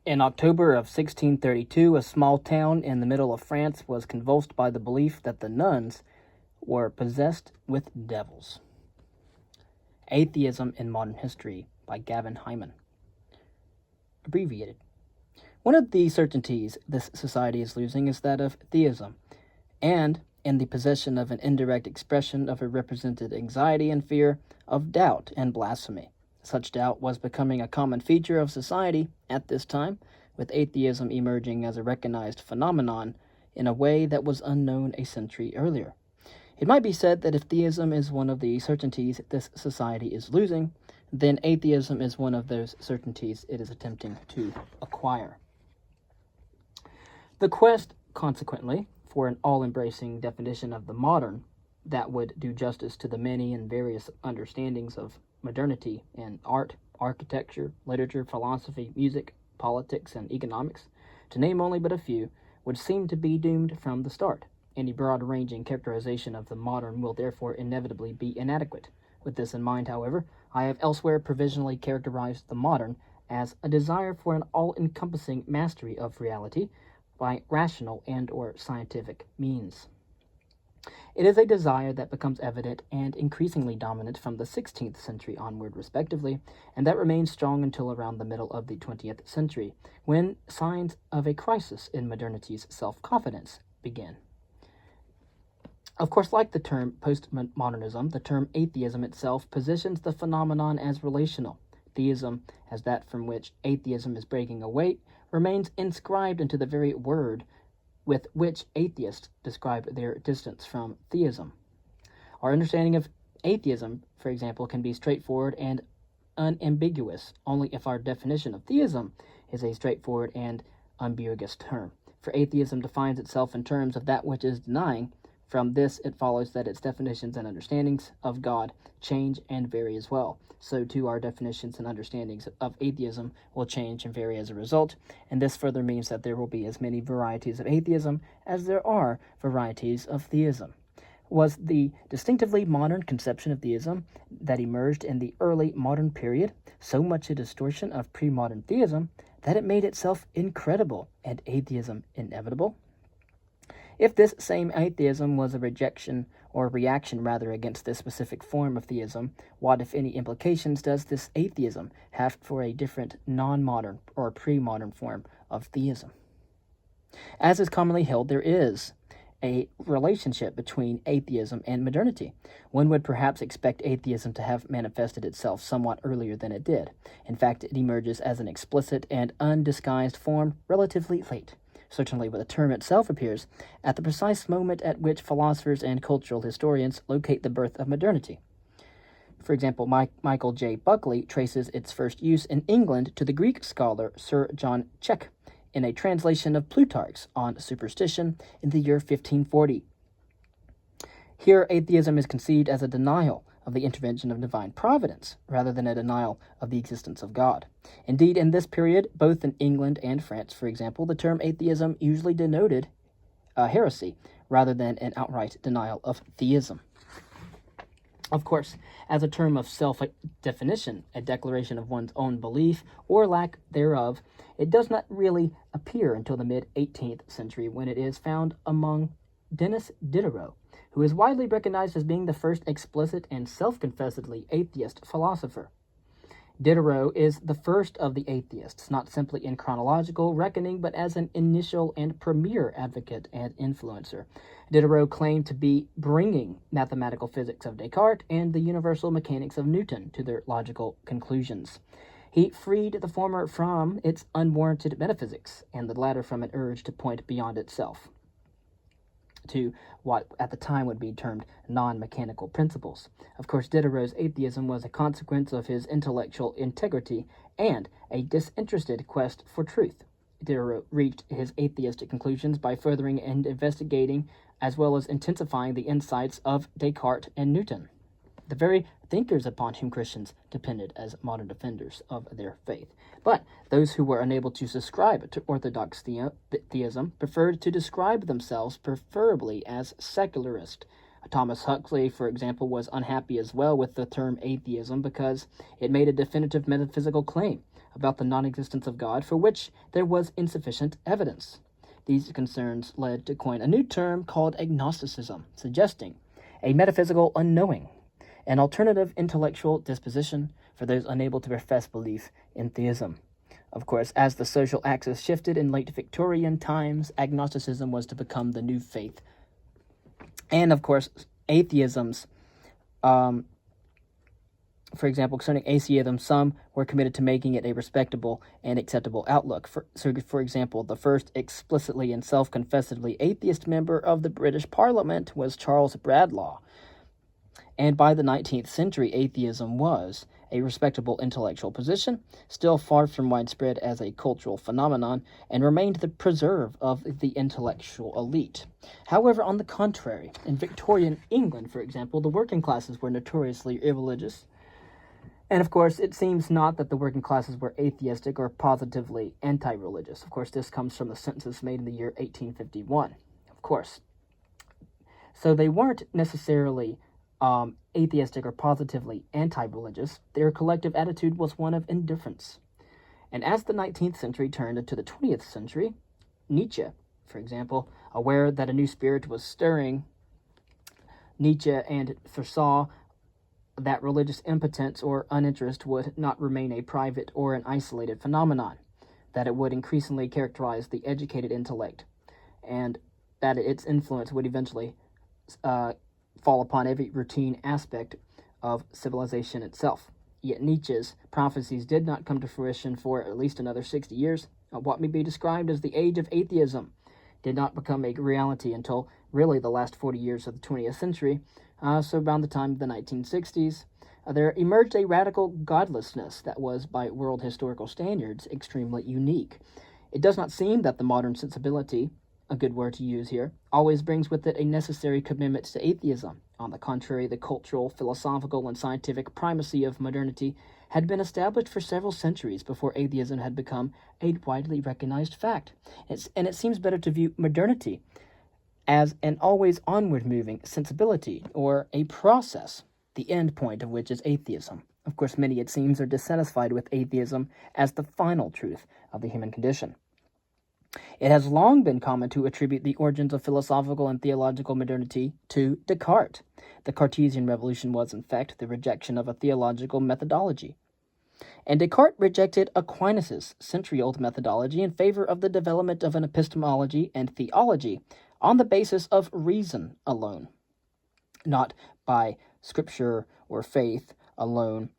In October of 1632, a small town in the middle of France was convulsed by the belief that the nuns were possessed with devils. Atheism in Modern History by Gavin Hyman. Abbreviated. One of the certainties this society is losing is that of theism, and in the possession of an indirect expression of a represented anxiety and fear of doubt and blasphemy. Such doubt was becoming a common feature of society at this time, with atheism emerging as a recognized phenomenon in a way that was unknown a century earlier. It might be said that if theism is one of the certainties this society is losing, then atheism is one of those certainties it is attempting to acquire. The quest, consequently, for an all-embracing definition of the modern that would do justice to the many and various understandings of modernity in art, architecture, literature, philosophy, music, politics, and economics, to name only but a few, would seem to be doomed from the start. Any broad-ranging characterization of the modern will therefore inevitably be inadequate. With this in mind, however, I have elsewhere provisionally characterized the modern as a desire for an all-encompassing mastery of reality by rational and or scientific means. It is a desire that becomes evident and increasingly dominant from the 16th century onward, respectively, and that remains strong until around the middle of the 20th century, when signs of a crisis in modernity's self-confidence begin. Of course, like the term postmodernism, the term atheism itself positions the phenomenon as relational. Theism, as that from which atheism is breaking away, remains inscribed into the very word with which atheists describe their distance from theism. Our understanding of atheism, for example, can be straightforward and unambiguous only if our definition of theism is a straightforward and ambiguous term. For atheism defines itself in terms of that which is denying. From this, it follows that its definitions and understandings of God change and vary as well. So too our definitions and understandings of atheism will change and vary as a result, and this further means that there will be as many varieties of atheism as there are varieties of theism. Was the distinctively modern conception of theism that emerged in the early modern period so much a distortion of pre-modern theism that it made itself incredible and atheism inevitable? If this same atheism was a rejection or reaction rather against this specific form of theism, what, if any, implications does this atheism have for a different non-modern or pre-modern form of theism? As is commonly held, there is a relationship between atheism and modernity. One would perhaps expect atheism to have manifested itself somewhat earlier than it did. In fact, it emerges as an explicit and undisguised form relatively late. Certainly, the term itself appears at the precise moment at which philosophers and cultural historians locate the birth of modernity. For example, Michael J. Buckley traces its first use in England to the Greek scholar Sir John Cheke in a translation of Plutarch's On Superstition in the year 1540. Here, atheism is conceived as a denial of the intervention of divine providence, rather than a denial of the existence of God. Indeed, in this period, both in England and France, for example, the term atheism usually denoted heresy, rather than an outright denial of theism. Of course, as a term of self-definition, a declaration of one's own belief, or lack thereof, it does not really appear until the mid-18th century, when it is found among Denis Diderot, who is widely recognized as being the first explicit and self-confessedly atheist philosopher. Diderot is the first of the atheists, not simply in chronological reckoning, but as an initial and premier advocate and influencer. Diderot claimed to be bringing mathematical physics of Descartes and the universal mechanics of Newton to their logical conclusions. He freed the former from its unwarranted metaphysics, and the latter from an urge to point beyond itself to what at the time would be termed non-mechanical principles. Of course, Diderot's atheism was a consequence of his intellectual integrity and a disinterested quest for truth. Diderot reached his atheistic conclusions by furthering and investigating, as well as intensifying the insights of Descartes and Newton, the very thinkers upon whom Christians depended as modern defenders of their faith. But those who were unable to subscribe to orthodox theism preferred to describe themselves preferably as secularist. Thomas Huxley, for example, was unhappy as well with the term atheism because it made a definitive metaphysical claim about the non-existence of God for which there was insufficient evidence. These concerns led to coin a new term called agnosticism, suggesting a metaphysical unknowing, an alternative intellectual disposition for those unable to profess belief in theism. Of course, as the social axis shifted in late Victorian times, agnosticism was to become the new faith. And, of course, atheisms, for example, concerning atheism, some were committed to making it a respectable and acceptable outlook. For example, the first explicitly and self-confessedly atheist member of the British Parliament was Charles Bradlaugh. And by the 19th century, atheism was a respectable intellectual position, still far from widespread as a cultural phenomenon, and remained the preserve of the intellectual elite. However, on the contrary, in Victorian England, for example, the working classes were notoriously irreligious. And of course, it seems not that the working classes were atheistic or positively anti-religious. Of course, this comes from the census made in the year 1851. Of course. So they weren't necessarily atheistic or positively anti-religious. Their collective attitude was one of indifference. And as the 19th century turned into the 20th century, Nietzsche, for example, aware that a new spirit was stirring, Nietzsche and foresaw that religious impotence or uninterest would not remain a private or an isolated phenomenon, that it would increasingly characterize the educated intellect, and that its influence would eventually fall upon every routine aspect of civilization itself. Yet Nietzsche's prophecies did not come to fruition for at least another 60 years. What may be described as the age of atheism did not become a reality until really the last 40 years of the 20th century. So around the time of the 1960s, there emerged a radical godlessness that was, by world historical standards, extremely unique. It does not seem that the modern sensibility, a good word to use here, always brings with it a necessary commitment to atheism. On the contrary, the cultural, philosophical, and scientific primacy of modernity had been established for several centuries before atheism had become a widely recognized fact. And it seems better to view modernity as an always onward moving sensibility, or a process, the end point of which is atheism. Of course, many, it seems, are dissatisfied with atheism as the final truth of the human condition. It has long been common to attribute the origins of philosophical and theological modernity to Descartes. The Cartesian revolution was, in fact, the rejection of a theological methodology. And Descartes rejected Aquinas' century-old methodology in favor of the development of an epistemology and theology on the basis of reason alone, not by scripture or faith alone,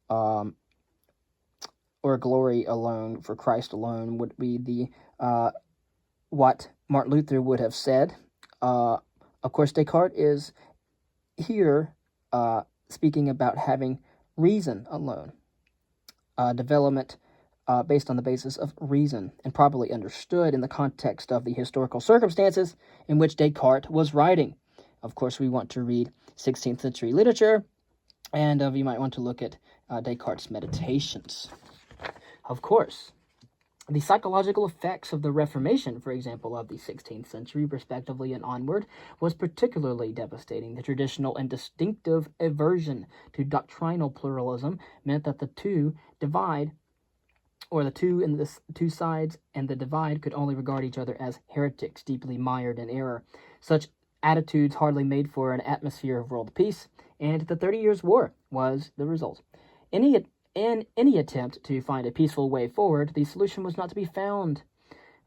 or glory alone, for Christ alone would be the what Martin Luther would have said. Of course, Descartes is here speaking about having reason alone, development based on the basis of reason, and properly understood in the context of the historical circumstances in which Descartes was writing. Of course, we want to read 16th century literature, and you might want to look at Descartes' Meditations. Of course, the psychological effects of the Reformation, for example, of the 16th century, respectively, and onward, was particularly devastating. The traditional and distinctive aversion to doctrinal pluralism meant that the two sides and the divide could only regard each other as heretics, deeply mired in error. Such attitudes hardly made for an atmosphere of world peace, and the 30 Years' War was the result. In any attempt to find a peaceful way forward, the solution was not to be found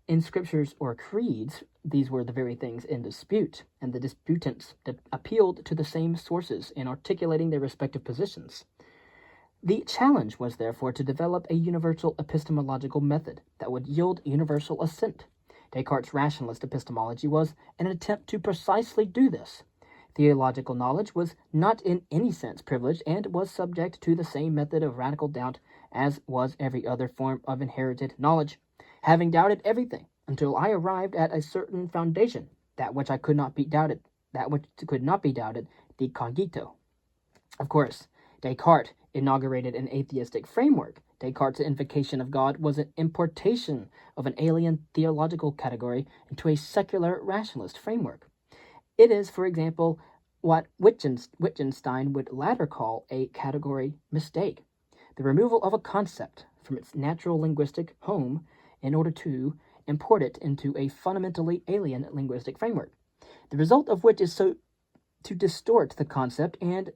in scriptures or creeds. These were the very things in dispute, and the disputants appealed to the same sources in articulating their respective positions. The challenge was therefore to develop a universal epistemological method that would yield universal assent. Descartes' rationalist epistemology was an attempt to precisely do this. Theological knowledge was not in any sense privileged and was subject to the same method of radical doubt as was every other form of inherited knowledge. Having doubted everything until I arrived at a certain foundation, that which could not be doubted, de cogito. Of course, Descartes inaugurated an atheistic framework. Descartes' invocation of God was an importation of an alien theological category into a secular rationalist framework. It is, for example, what Wittgenstein would later call a category mistake, the removal of a concept from its natural linguistic home in order to import it into a fundamentally alien linguistic framework, the result of which is to distort the concept, and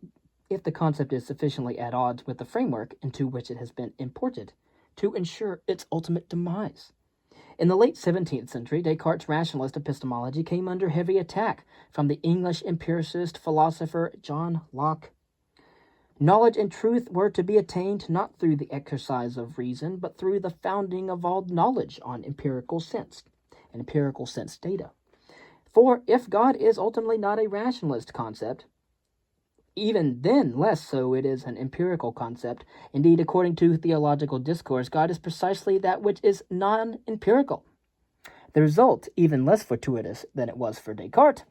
if the concept is sufficiently at odds with the framework into which it has been imported, to ensure its ultimate demise. In the late 17th century, Descartes' rationalist epistemology came under heavy attack from the English empiricist philosopher John Locke. Knowledge and truth were to be attained not through the exercise of reason, but through the founding of all knowledge on empirical sense and empirical sense data. For if God is ultimately not a rationalist concept, even then less so it is an empirical concept. Indeed, according to theological discourse, God is precisely that which is non-empirical. The result, even less fortuitous than it was for Descartes.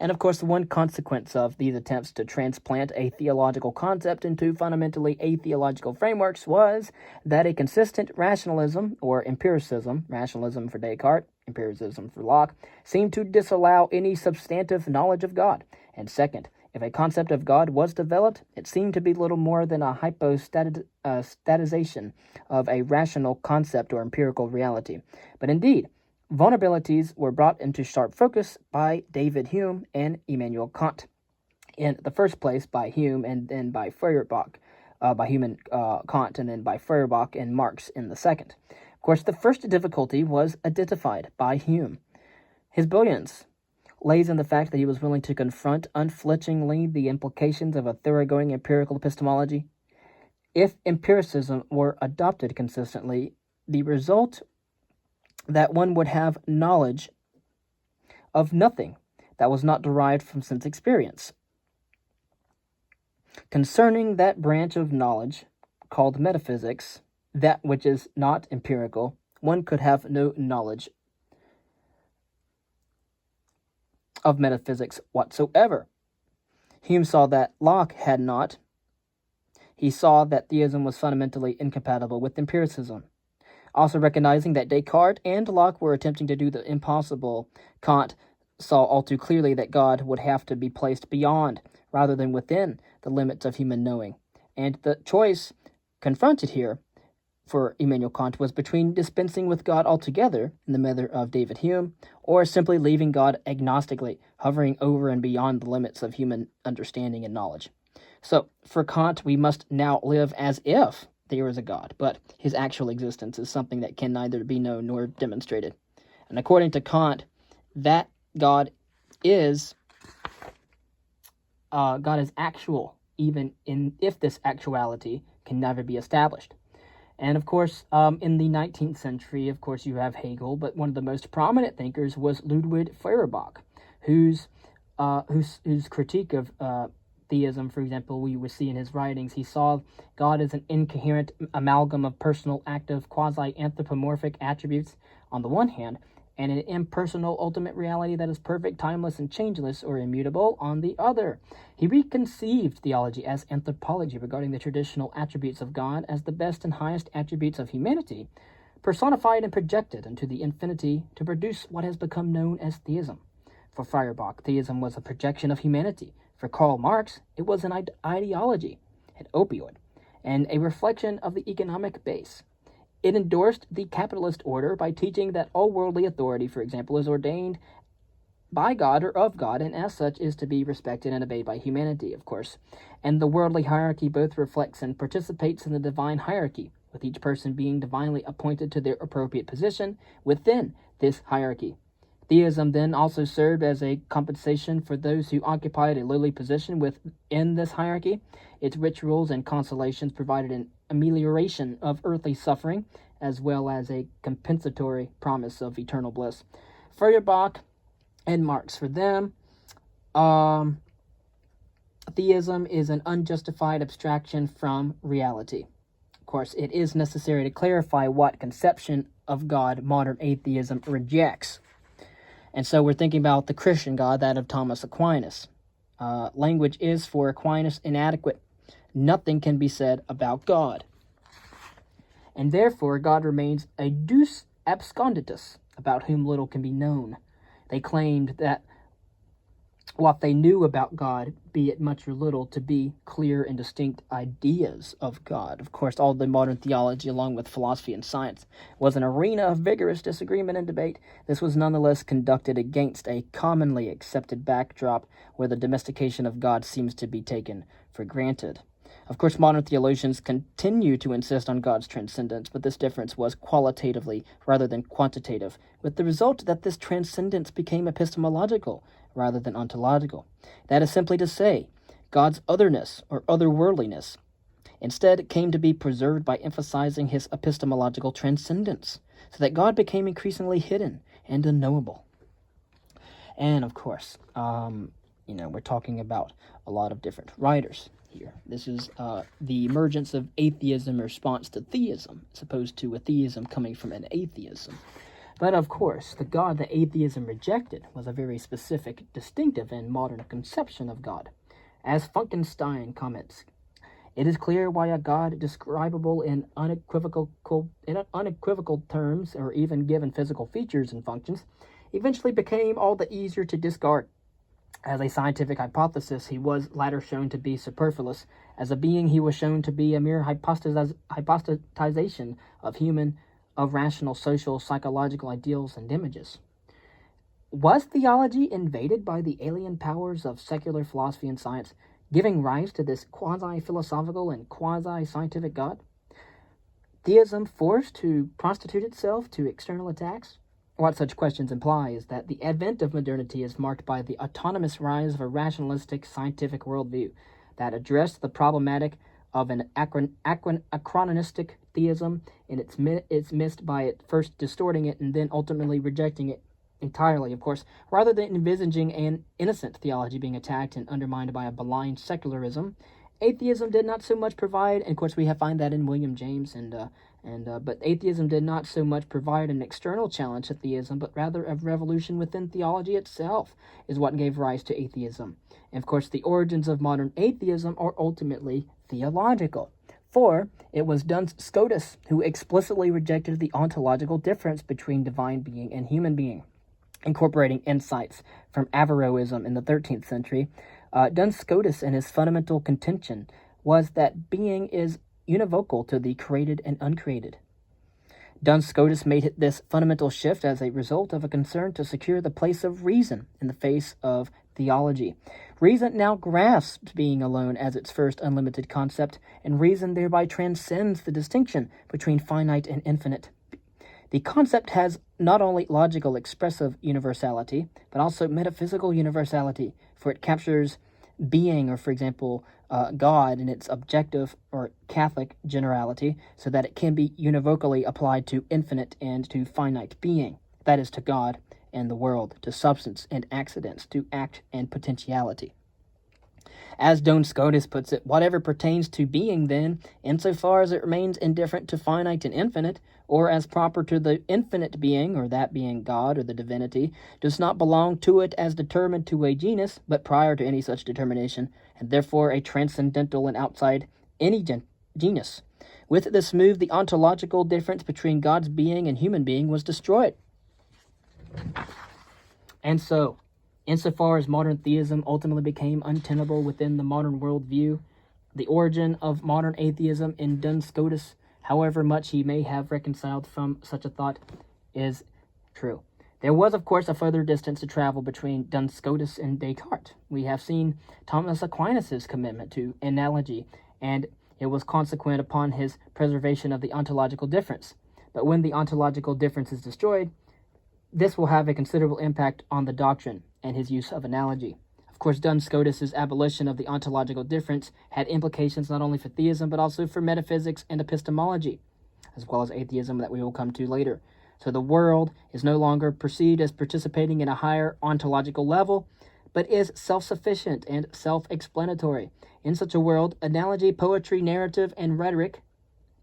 And of course, one consequence of these attempts to transplant a theological concept into fundamentally atheological frameworks was that a consistent rationalism, or empiricism, rationalism for Descartes, empiricism for Locke, seemed to disallow any substantive knowledge of God. And second, if a concept of God was developed, it seemed to be little more than a hypostatization of a rational concept or empirical reality. But indeed, vulnerabilities were brought into sharp focus by David Hume and Immanuel Kant. In the first place by Hume and then by Feuerbach, by Hume and Kant, and then by Feuerbach and Marx in the second. Of course, the first difficulty was identified by Hume. His brilliance lays in the fact that he was willing to confront unflinchingly the implications of a thoroughgoing empirical epistemology. If empiricism were adopted consistently, the result that one would have knowledge of nothing that was not derived from sense experience. Concerning that branch of knowledge called metaphysics, that which is not empirical, one could have no knowledge of metaphysics whatsoever. Hume saw that Locke had not. He saw that theism was fundamentally incompatible with empiricism. Also recognizing that Descartes and Locke were attempting to do the impossible, Kant saw all too clearly that God would have to be placed beyond, rather than within, the limits of human knowing. And the choice confronted here for Immanuel Kant was between dispensing with God altogether, in the manner of David Hume, or simply leaving God agnostically, hovering over and beyond the limits of human understanding and knowledge. So, for Kant, we must now live as if there is a God, but his actual existence is something that can neither be known nor demonstrated. And according to Kant, that God is actual, even if this actuality can never be established. And of course, in the 19th century, of course, you have Hegel, but one of the most prominent thinkers was Ludwig Feuerbach, whose critique of theism, for example, we would see in his writings, he saw God as an incoherent amalgam of personal, active, quasi-anthropomorphic attributes on the one hand, and an impersonal ultimate reality that is perfect, timeless, and changeless or immutable on the other. He reconceived theology as anthropology, regarding the traditional attributes of God as the best and highest attributes of humanity, personified and projected into the infinity to produce what has become known as theism. For Feuerbach, theism was a projection of humanity. For Karl Marx, it was an ideology, an opioid, and a reflection of the economic base. It endorsed the capitalist order by teaching that all worldly authority, for example, is ordained by God or of God, and as such is to be respected and obeyed by humanity, of course. And the worldly hierarchy both reflects and participates in the divine hierarchy, with each person being divinely appointed to their appropriate position within this hierarchy. Theism then also served as a compensation for those who occupied a lowly position within this hierarchy. Its rituals and consolations provided an amelioration of earthly suffering, as well as a compensatory promise of eternal bliss. Feuerbach and Marx, for them, theism is an unjustified abstraction from reality. Of course, it is necessary to clarify what conception of God modern atheism rejects. And so we're thinking about the Christian God, that of Thomas Aquinas. Language is for Aquinas inadequate. Nothing can be said about God. And therefore God remains a deus absconditus, about whom little can be known. They claimed that what they knew about God, be it much or little, to be clear and distinct ideas of God. Of course, all the modern theology, along with philosophy and science, was an arena of vigorous disagreement and debate. This was nonetheless conducted against a commonly accepted backdrop where the domestication of God seems to be taken for granted. Of course, modern theologians continue to insist on God's transcendence, but this difference was qualitatively rather than quantitative, with the result that this transcendence became epistemological rather than ontological. That is simply to say, God's otherness or otherworldliness instead came to be preserved by emphasizing his epistemological transcendence, so that God became increasingly hidden and unknowable. And of course, we're talking about a lot of different writers here. This is the emergence of atheism in response to theism, as opposed to a theism coming from an atheism. But of course, the God that atheism rejected was a very specific, distinctive, and modern conception of God. As Funkenstein comments, it is clear why a God describable in unequivocal terms, or even given physical features and functions, eventually became all the easier to discard. As a scientific hypothesis, he was later shown to be superfluous. As a being, he was shown to be a mere hypostatization of rational, social, psychological ideals and images. Was theology invaded by the alien powers of secular philosophy and science, giving rise to this quasi-philosophical and quasi-scientific God? Theism forced to prostitute itself to external attacks? What such questions imply is that the advent of modernity is marked by the autonomous rise of a rationalistic scientific worldview that addressed the problematic of an anachronistic theism in its midst by it first distorting it and then ultimately rejecting it entirely, of course, rather than envisaging an innocent theology being attacked and undermined by a blind secularism. Atheism did not so much provide, and of course we find that in William James, but atheism did not so much provide an external challenge to theism, but rather a revolution within theology itself is what gave rise to atheism. And of course the origins of modern atheism are ultimately theological. For it was Duns Scotus who explicitly rejected the ontological difference between divine being and human being, incorporating insights from Averroism in the 13th century. Duns Scotus and his fundamental contention was that being is univocal to the created and uncreated. Duns Scotus made this fundamental shift as a result of a concern to secure the place of reason in the face of theology. Reason now grasps being alone as its first unlimited concept, and reason thereby transcends the distinction between finite and infinite. The concept has not only logical expressive universality, but also metaphysical universality, for it captures being, or for example, God in its objective or Catholic generality, so that it can be univocally applied to infinite and to finite being, that is, to God and the world, to substance and accidents, to act and potentiality. As Duns Scotus puts it, whatever pertains to being, then, insofar as it remains indifferent to finite and infinite, or as proper to the infinite being, or that being God or the divinity, does not belong to it as determined to a genus, but prior to any such determination, and therefore a transcendental and outside any genus. With this move, the ontological difference between God's being and human being was destroyed. And so, insofar as modern theism ultimately became untenable within the modern worldview, the origin of modern atheism in Duns Scotus, however much he may have reconciled from such a thought, is true. There was, of course, a further distance to travel between Duns Scotus and Descartes. We have seen Thomas Aquinas' commitment to analogy, and it was consequent upon his preservation of the ontological difference. But when the ontological difference is destroyed, this will have a considerable impact on the doctrine and his use of analogy. Of course, Duns Scotus' abolition of the ontological difference had implications not only for theism, but also for metaphysics and epistemology, as well as atheism that we will come to later. So the world is no longer perceived as participating in a higher ontological level, but is self-sufficient and self-explanatory. In such a world, analogy, poetry, narrative, and rhetoric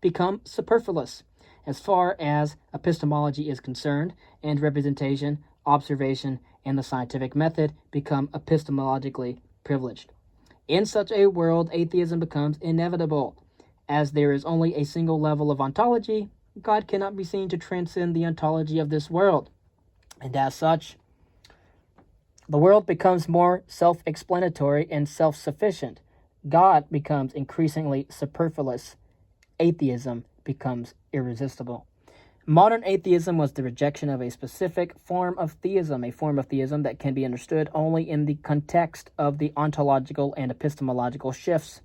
become superfluous as far as epistemology is concerned, and representation, observation, and the scientific method become epistemologically privileged. In such a world, atheism becomes inevitable. As there is only a single level of ontology, God cannot be seen to transcend the ontology of this world. And as such, The world becomes more self-explanatory and self-sufficient. God becomes increasingly superfluous. Atheism becomes irresistible. Modern atheism was the rejection of a specific form of theism, a form of theism that can be understood only in the context of the ontological and epistemological shifts.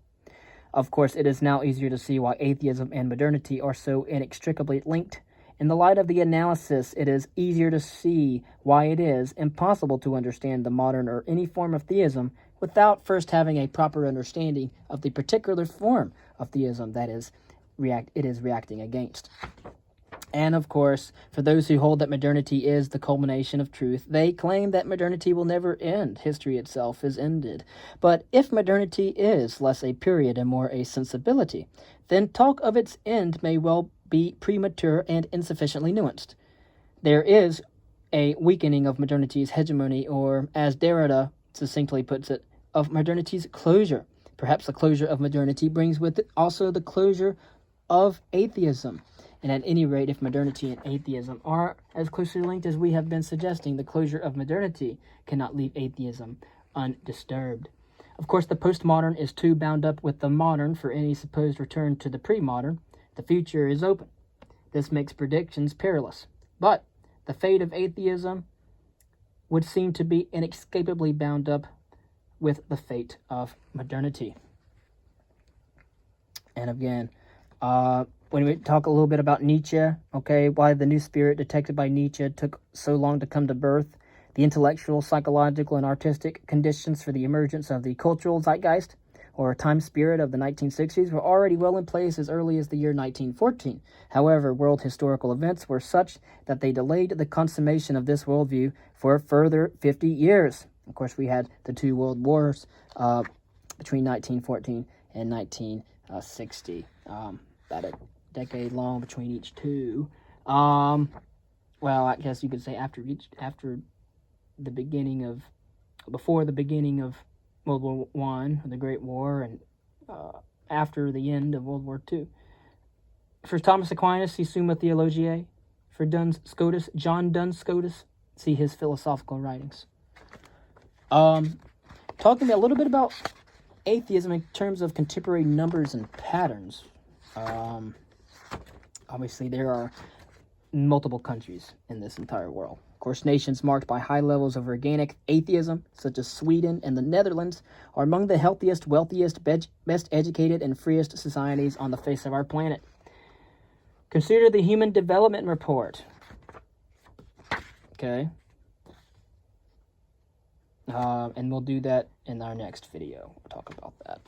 Of course, it is now easier to see why atheism and modernity are so inextricably linked. In the light of the analysis, it is easier to see why it is impossible to understand the modern or any form of theism without first having a proper understanding of the particular form of theism that it is reacting against. And of course, for those who hold that modernity is the culmination of truth, they claim that modernity will never end. History itself is ended. But if modernity is less a period and more a sensibility, then talk of its end may well be premature and insufficiently nuanced. There is a weakening of modernity's hegemony, or, as Derrida succinctly puts it, of modernity's closure. Perhaps the closure of modernity brings with it also the closure of atheism. And at any rate, if modernity and atheism are as closely linked as we have been suggesting, the closure of modernity cannot leave atheism undisturbed. Of course, the postmodern is too bound up with the modern for any supposed return to the pre-modern. The future is open. This makes predictions perilous. But the fate of atheism would seem to be inescapably bound up with the fate of modernity. And again, when we talk a little bit about Nietzsche, okay, why the new spirit detected by Nietzsche took so long to come to birth, the intellectual, psychological, and artistic conditions for the emergence of the cultural zeitgeist, or time spirit of the 1960s, were already well in place as early as the year 1914. However, world historical events were such that they delayed the consummation of this worldview for a further 50 years. Of course, we had the two world wars between 1914 and 1960. About a decade long between each two. Well, I guess you could say before the beginning of World War I, the Great War, and after the end of World War II. For Thomas Aquinas, see Summa Theologiae. For John Duns Scotus, see his philosophical writings. Talking a little bit about atheism in terms of contemporary numbers and patterns. Obviously, there are multiple countries in this entire world. Of course, nations marked by high levels of organic atheism, such as Sweden and the Netherlands, are among the healthiest, wealthiest, best educated, and freest societies on the face of our planet. Consider the Human Development Report. Okay. And we'll do that in our next video. We'll talk about that.